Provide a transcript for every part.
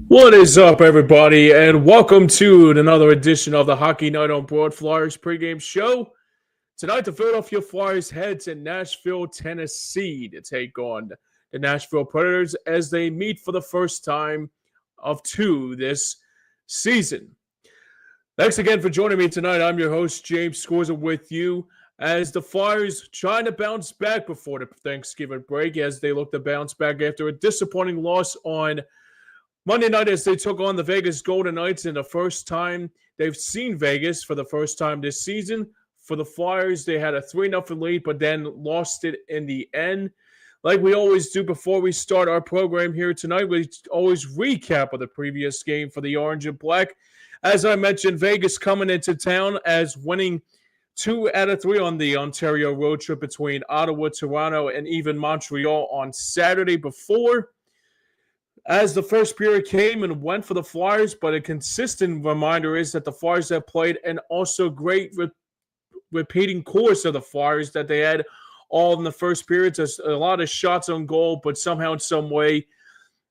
What is up, everybody, and welcome to another edition of the Hockey Night on Broad Flyers pregame show. Tonight, the Philadelphia Flyers head to Nashville, Tennessee to take on the Nashville Predators as they meet for the first time of two this season. Thanks again for joining me tonight. I'm your host, James Scorza, with you as the Flyers trying to bounce back before the Thanksgiving break as they look to bounce back after a disappointing loss on Monday night as they took on the Vegas Golden Knights in the first time they've seen Vegas for the first time this season. For the Flyers, they had a 3-0 lead, but then lost it in the end. Like we always do before we start our program here tonight, we always recap of the previous game for the Orange and Black. As I mentioned, Vegas coming into town as winning 2 out of 3 on the Ontario road trip between Ottawa, Toronto, and even Montreal on Saturday before. As the first period came and went for the Flyers, but a consistent reminder is that the Flyers have played an also great repeating course of the Flyers that they had all in the first period. Just a lot of shots on goal, but somehow in some way,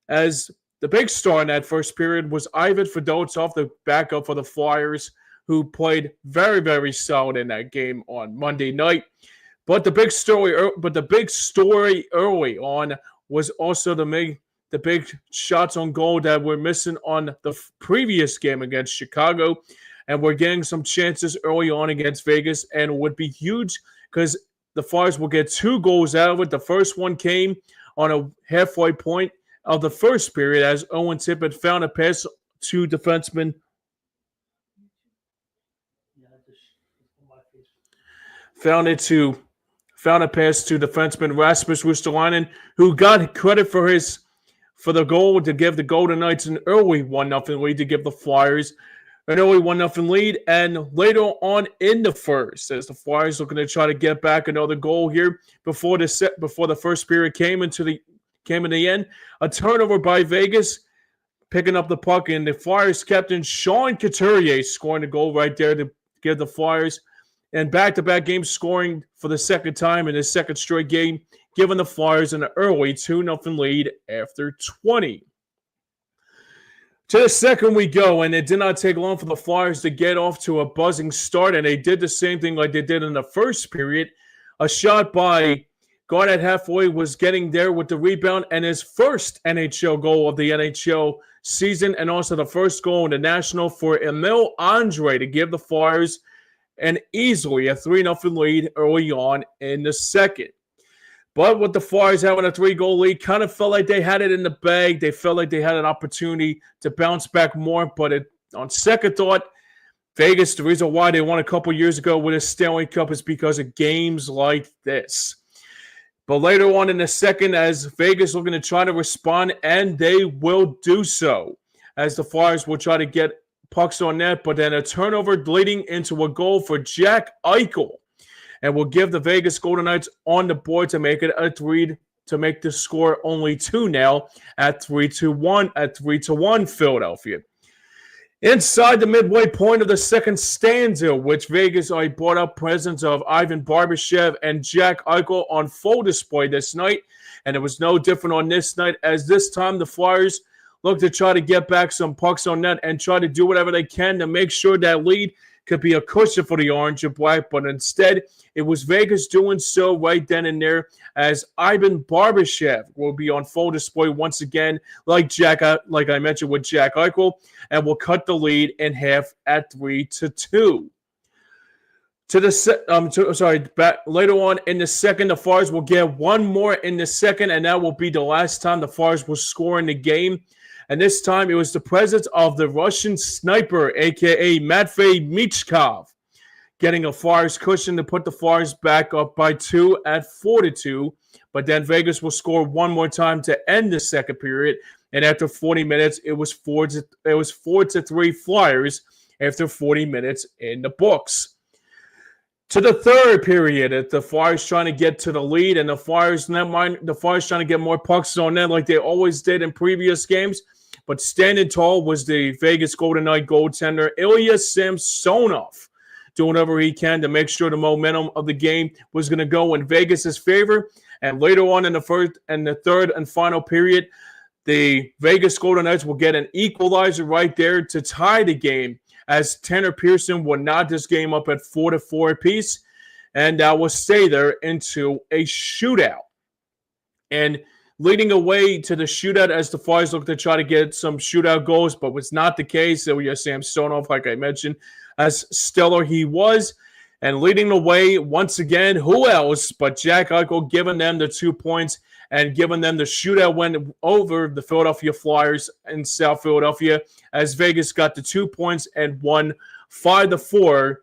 as the big star in that first period was Ivan Fedotov, the backup for the Flyers, who played very, very solid in that game on Monday night. But the big story early on was also the big shots on goal that we're missing on the previous game against Chicago. And we're getting some chances early on against Vegas, and it would be huge because the Flyers will get 2 goals out of it. The first one came on a halfway point of the first period as Owen Tippett found a pass to defenseman. Found a pass to defenseman Rasmus Ristolainen, who got credit for the goal to give the Golden Knights an early 1-0 lead, to give the Flyers an early 1-0 lead. And later on in the first, as the Flyers looking to try to get back another goal here before the first period came in the end, a turnover by Vegas, picking up the puck, and the Flyers captain Sean Couturier scoring the goal right there to give the Flyers and back-to-back games scoring for the second time in his second straight game, giving the Flyers an early 2-0 lead after 20. To the second we go, and it did not take long for the Flyers to get off to a buzzing start, and they did the same thing like they did in the first period. A shot by God at halfway was getting there with the rebound, and his first NHL goal of the NHL season, and also the first goal in the National for Emil Andre to give the Flyers an easily a 3-0 lead early on in the second. But with the Flyers having a 3-goal lead, kind of felt like they had it in the bag. They felt like they had an opportunity to bounce back more. But on second thought, Vegas, the reason why they won a couple years ago with a Stanley Cup is because of games like this. But later on in the second, as Vegas looking to try to respond, and they will do so, as the Flyers will try to get pucks on net, but then a turnover leading into a goal for Jack Eichel, and will give the Vegas Golden Knights on the board to make it a 3 to make the score only 2 now at 3-1 Philadelphia. Inside the midway point of the second stanza, which Vegas brought up presence of Ivan Barbashev and Jack Eichel on full display this night, and it was no different on this night, as this time the Flyers look to try to get back some pucks on net and try to do whatever they can to make sure that lead could be a cushion for the Orange and Black, but instead it was Vegas doing so right then and there, as Ivan Barbashev will be on full display once again, like I mentioned with Jack Eichel, and will cut the lead in half at 3-2. Later on in the second, the Flyers will get one more in the second, and that will be the last time the Flyers will score in the game. And this time it was the presence of the Russian sniper, a.k.a. Matvei Michkov, getting a Flyers cushion to put the Flyers back up by 2 at 4-2. But then Vegas will score one more time to end the second period. And after 40 minutes, it was 4-3 Flyers after 40 minutes in the books. To the third period, the Flyers trying to get to the lead, and the Flyers trying to get more pucks on net like they always did in previous games. But standing tall was the Vegas Golden Knight goaltender Ilya Samsonov, doing whatever he can to make sure the momentum of the game was going to go in Vegas' favor. And later on in the third and final period, The Vegas Golden Knights will get an equalizer right there to tie the game, as Tanner Pearson will knot this game up at 4-4 apiece, and will stay there into a shootout. And leading away to the shootout as the Flyers look to try to get some shootout goals, but was not the case. So we have Sam Stonoff, like I mentioned, as stellar he was. And leading the way once again, who else but Jack Eichel, giving them the 2 points and giving them the shootout win over the Philadelphia Flyers in South Philadelphia, as Vegas got the 2 points and won 5-4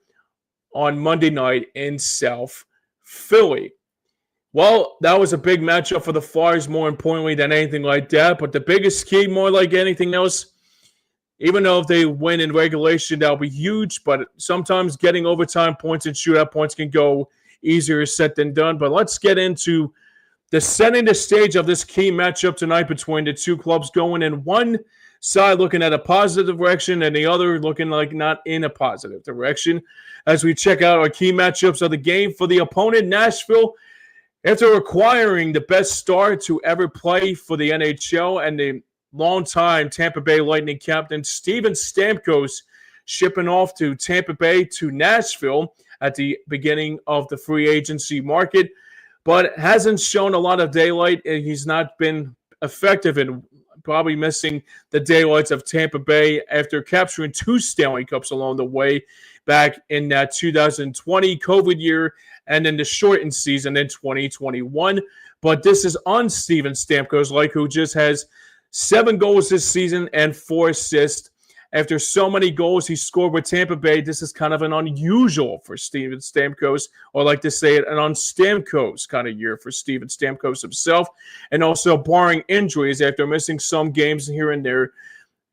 on Monday night in South Philly. Well, that was a big matchup for the Flyers, more importantly than anything like that. But the biggest key, more like anything else, even though if they win in regulation, that'll be huge. But sometimes getting overtime points and shootout points can go easier said than done. But let's get into the setting the stage of this key matchup tonight between the two clubs, going in one side looking at a positive direction and the other looking like not in a positive direction. As we check out our key matchups of the game for the opponent, Nashville, after acquiring the best star to ever play for the NHL and the longtime Tampa Bay Lightning captain Steven Stamkos, shipping off to Tampa Bay to Nashville at the beginning of the free agency market, but hasn't shown a lot of daylight. He's not been effective in probably missing the daylights of Tampa Bay after capturing 2 Stanley Cups along the way back in that 2020 COVID year and then the shortened season in 2021. But this is on Steven Stamkos, who just has 7 goals this season and 4 assists. After so many goals he scored with Tampa Bay, this is kind of an unusual for Steven Stamkos, or like to say it, an un-Stamkos kind of year for Steven Stamkos himself. And also barring injuries after missing some games here and there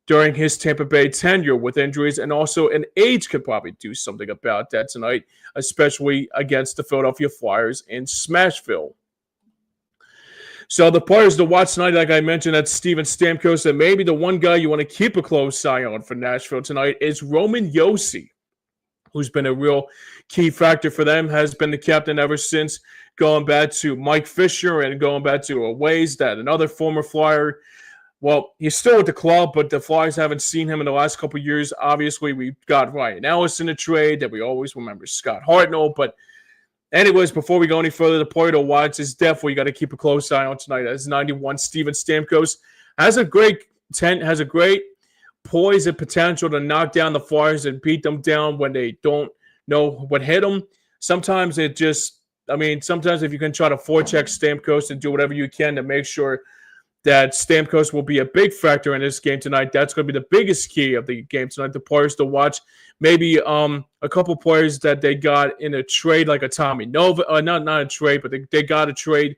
during his Tampa Bay tenure with injuries, and also an age could probably do something about that tonight, especially against the Philadelphia Flyers in Smashville. So the players to watch tonight, like I mentioned, that's Steven Stamkos, and maybe the one guy you want to keep a close eye on for Nashville tonight is Roman Josi, who's been a real key factor for them, has been the captain ever since, going back to Mike Fisher and going back to a ways that another former Flyer. Well, he's still with the club, but the Flyers haven't seen him in the last couple of years. Obviously, we've got Ryan Ellis in the trade that we always remember Scott Hartnell. But anyways, before we go any further, the player to watch is definitely got to keep a close eye on tonight. As 91, Steven Stamkos has a great poise and potential to knock down the Flyers and beat them down when they don't know what hit them. Sometimes sometimes if you can try to forecheck Stamkos and do whatever you can to make sure that Stamkos will be a big factor in this game tonight. That's going to be the biggest key of the game tonight. The players to watch, maybe a couple players that they got in a trade, like a Tommy Nova, not a trade, but they got a trade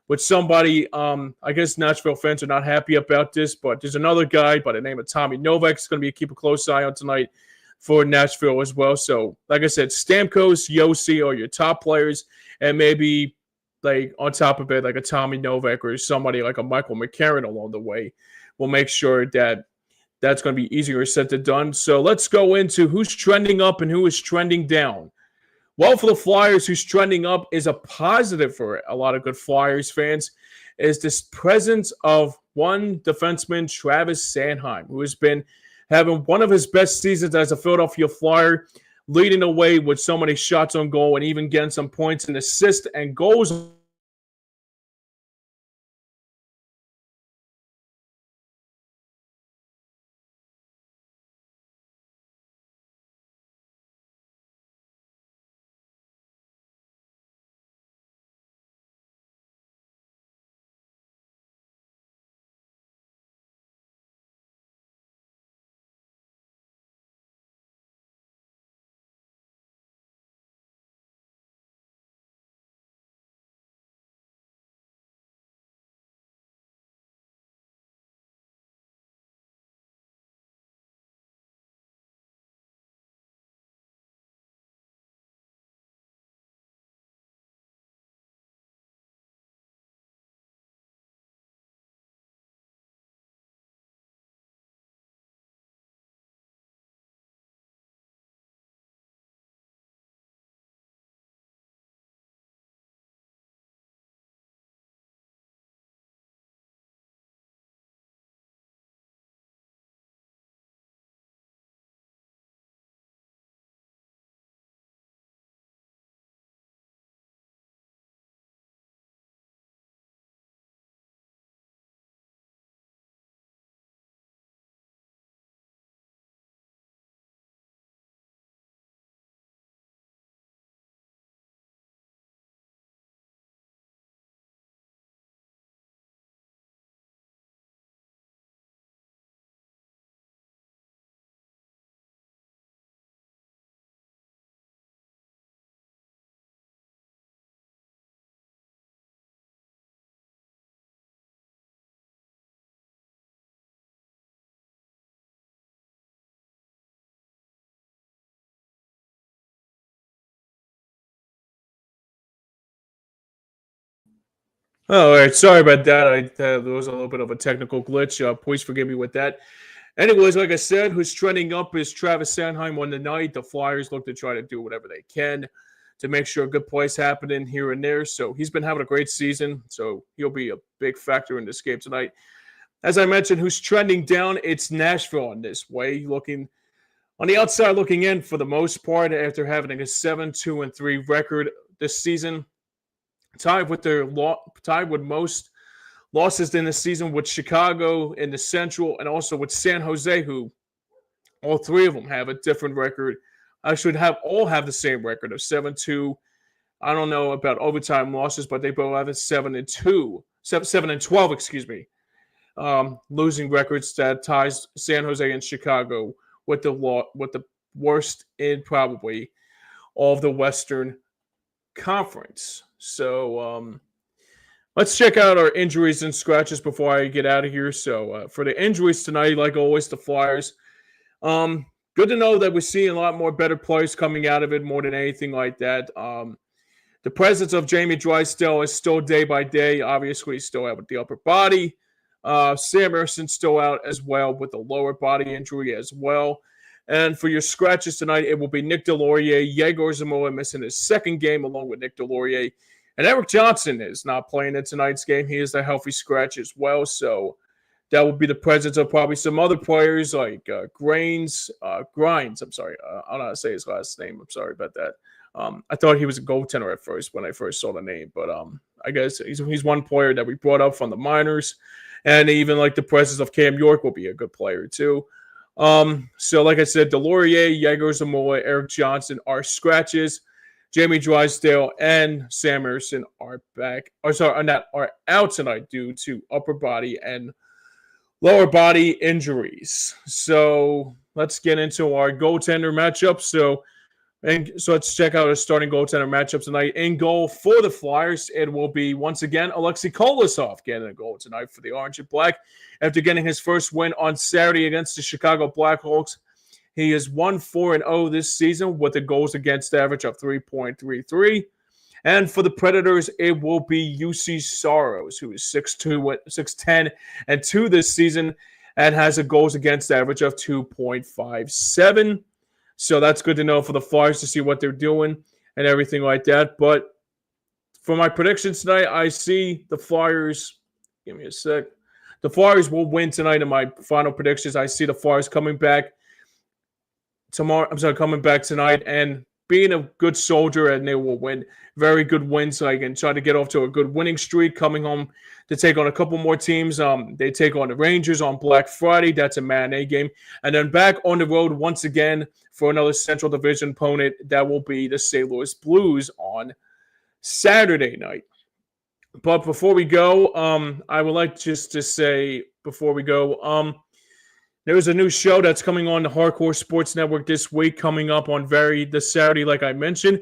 with somebody. I guess Nashville fans are not happy about this, but there's another guy by the name of Tommy Novak. It's going to be keep a close eye on tonight for Nashville as well. So, like I said, Stamkos, Josi are your top players, and maybe like on top of it, like a Tommy Novak or somebody like a Michael McCarron along the way will make sure that that's going to be easier said than done. So let's go into who's trending up and who is trending down. Well, for the Flyers, who's trending up is a positive for a lot of good Flyers fans, is this presence of one defenseman, Travis Sanheim, who has been having one of his best seasons as a Philadelphia Flyer, leading the way with so many shots on goal and even getting some points and assists and goals Oh, all right. Sorry about that. There was a little bit of a technical glitch. Please forgive me with that. Anyways, like I said, who's trending up is Travis Sanheim on the night. The Flyers look to try to do whatever they can to make sure good plays happening here and there. So he's been having a great season. So he'll be a big factor in this game tonight. As I mentioned, who's trending down? It's Nashville on this way, looking on the outside, looking in for the most part after having a 7-2-3 record this season, tied with most losses in the season with Chicago in the Central and also with San Jose, who all three of them have a different record. I should all have the same record of 7-2. I don't know about overtime losses, but they both have a 7-2, 7-12, excuse me. Losing records that ties San Jose and Chicago with the worst in probably all of the Western Conference. So let's check out our injuries and scratches before I get out of here. So for the injuries tonight, like always, the Flyers. Good to know that we're seeing a lot more better players coming out of it more than anything like that. The presence of Jamie Drysdale is still day by day. Obviously, he's still out with the upper body. Sam Erson's still out as well with a lower body injury as well. And for your scratches tonight, it will be Nick Delorier, Yegor Zamora missing his second game along with Nick Delorier. And Eric Johnson is not playing in tonight's game. He is a healthy scratch as well. So that would be the presence of probably some other players like Grinds. I'm sorry. I don't know how to say his last name. I'm sorry about that. I thought he was a goaltender at first when I first saw the name. But I guess he's one player that we brought up from the minors. And even like the presence of Cam York will be a good player too. So like I said, Delorier, Yegor Zamora, Eric Johnson are scratches. Jamie Drysdale and Sam Ersson are out tonight due to upper body and lower body injuries. So let's get into our goaltender matchup. So let's check out our starting goaltender matchup tonight. In goal for the Flyers, it will be once again Alexei Kolosov getting a goal tonight for the Orange and Black after getting his first win on Saturday against the Chicago Blackhawks. He is 1-4-0 this season with a goals against average of 3.33. And for the Predators, it will be UC Soros, who is 6'10" and 2 this season and has a goals against average of 2.57. So that's good to know for the Flyers to see what they're doing and everything like that. But for my predictions tonight, I see the Flyers. Give me a sec. The Flyers will win tonight in my final predictions. I see the Flyers coming back coming back tonight and being a good soldier, and they will win very good wins. I can try to get off to a good winning streak, coming home to take on a couple more teams. They take on the Rangers on Black Friday. That's a matinee game. And then back on the road once again for another Central Division opponent. That will be the St. Louis Blues on Saturday night. But before we go, I would like just to say before we go, there's a new show that's coming on the Hardcore Sports Network this week, coming up on this Saturday, like I mentioned.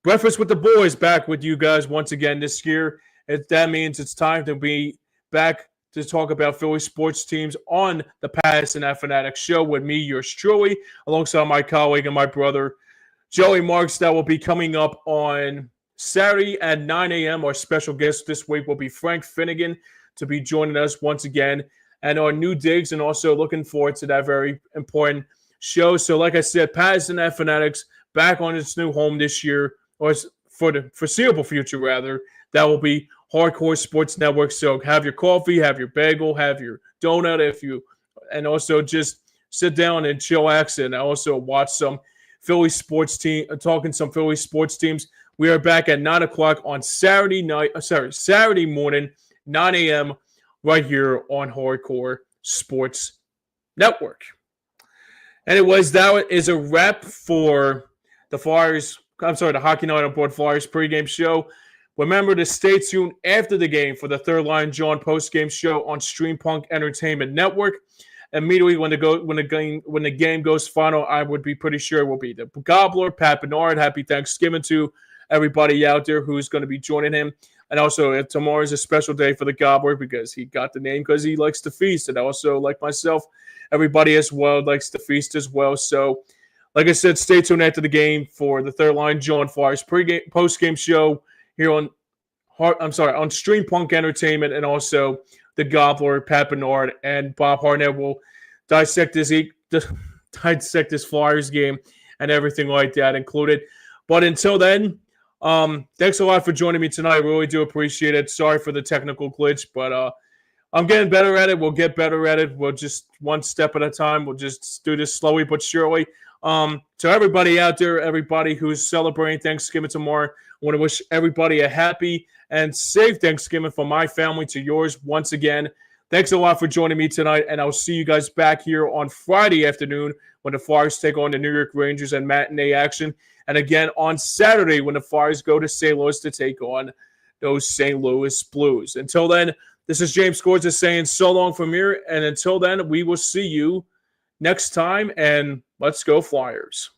Breakfast with the Boys back with you guys once again this year. That means it's time to be back to talk about Philly sports teams on the Patterson Fanatics show with me, yours truly, alongside my colleague and my brother, Joey Marks. That will be coming up on Saturday at 9 a.m. Our special guest this week will be Frank Finnegan to be joining us once again. And our new digs, and also looking forward to that very important show. So like I said, Patterson Fanatics back on its new home this year, or for the foreseeable future, rather. That will be Hardcore Sports Network. So have your coffee, have your bagel, have your donut, and also just sit down and chillax, and also watch some Philly sports talking some Philly sports teams. We are back at 9 o'clock on Saturday morning, 9 a.m., right here on Hardcore Sports Network. Anyways, that is a wrap for the Hockey Night on Board Flyers pregame show. Remember to stay tuned after the game for the Third Line John postgame show on Stream Punk Entertainment Network. Immediately when the game goes final, I would be pretty sure it will be the Gobbler, Pat Bernard. Happy Thanksgiving to everybody out there who's going to be joining him. And also, tomorrow is a special day for the Gobbler because he got the name because he likes to feast. And also, like myself, everybody as well likes to feast as well. So, like I said, stay tuned after the game for the Third Line John Flyers post-game show here on on Stream Punk Entertainment, and also the Gobbler, Pat Bernard, and Bob Hartnett will dissect this Flyers game and everything like that included. But until then, thanks a lot for joining me tonight. I really do appreciate it. Sorry for the technical glitch, but I'm getting better at it. We'll get better at it. We'll just one step at a time. We'll just do this slowly but surely. To everybody out there, everybody who's celebrating Thanksgiving tomorrow, I want to wish everybody a happy and safe Thanksgiving from my family to yours once again. Thanks a lot for joining me tonight, and I'll see you guys back here on Friday afternoon when the Flyers take on the New York Rangers and matinee action. And again on Saturday when the Flyers go to St. Louis to take on those St. Louis Blues. Until then, this is James Scorza saying so long from here. And until then, we will see you next time. And let's go Flyers.